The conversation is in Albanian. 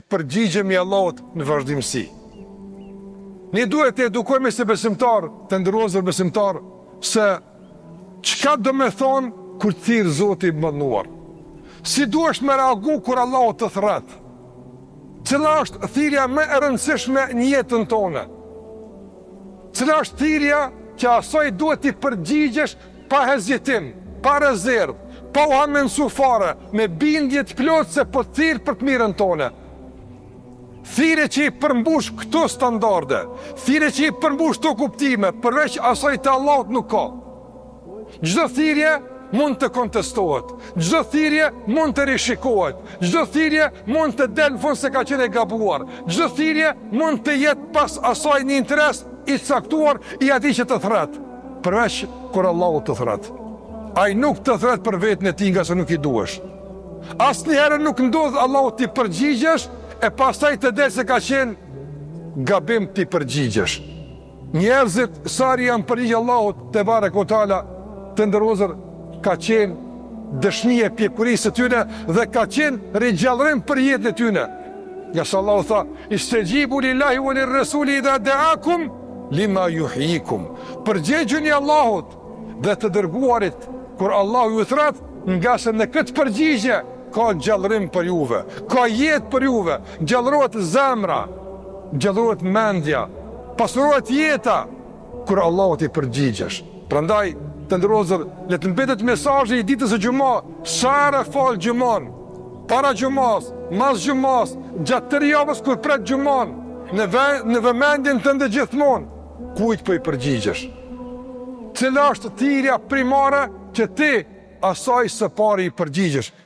të përgjigjemi Allahut në vazhdimsi. Ne duhet të edukojmë si besimtar, të ndërozër besimtar, se çka do me thonë kur të thirë Zoti i mënduar. Si duhesh me reagu kur Allahu të thret? Cila është thirrja më e rëndësishme në jetën tonë? Cila është thirrja që asaj duhet të përgjigjesh pa hezitim, pa rezervë, pa u hamendsu fare, me bindje të plotë se po thirr për të mirën tonë. Thirrje që i përmbush këto standarde, thirrje që i përmbush këto kuptime, përveç asaj të Allahut nuk ka. Çdo thirrje mund të kontestohet, çdo thirrje mund të rishikohet, çdo thirrje mund të delë në fund se ka qenë e gabuar, çdo thirrje mund të jetë pas asaj një interes i caktuar i atij që të thret, përveç kur Allahu të thret. Ai nuk të thret për vetën e tij nga se nuk i duhesh. Asnjëherë nuk ndodh Allahu ti përgjigjesh e pastaj të del se ka qenë gabim ti përgjigjesh. Njerëzit sari janë përgjigj Allahut te barekuhu teala, të ndërozër, ka qenë dëshmie pjekurisë të tyne dhe ka qenë rigjallërim për jetën e tyne. Nga sa Allahu tha, istajibu lillahi wa lirrasuli idha da'akum lima yuhyikum. Përgjigjuni Allahut dhe të dërguarit kur Allahu ju thret, nga se në këtë përgjigje ka gjallërim për juve, ka jetë për juve, gjallërohet zemra, gjallërohet mendja, pasurohet jeta kur Allahu t'i përgjigjesh. Prandaj të ndërozër, le të mbetet mesazhi i ditës së xumë, sa herë fal xumën, para xumës, mas xumës, gjatë tërë javës kur pret xumën, në vëmendjen tënde gjithmonë, kujt po i përgjigjesh? Cila është thirrja primare që ti asaj së pari i përgjigjesh?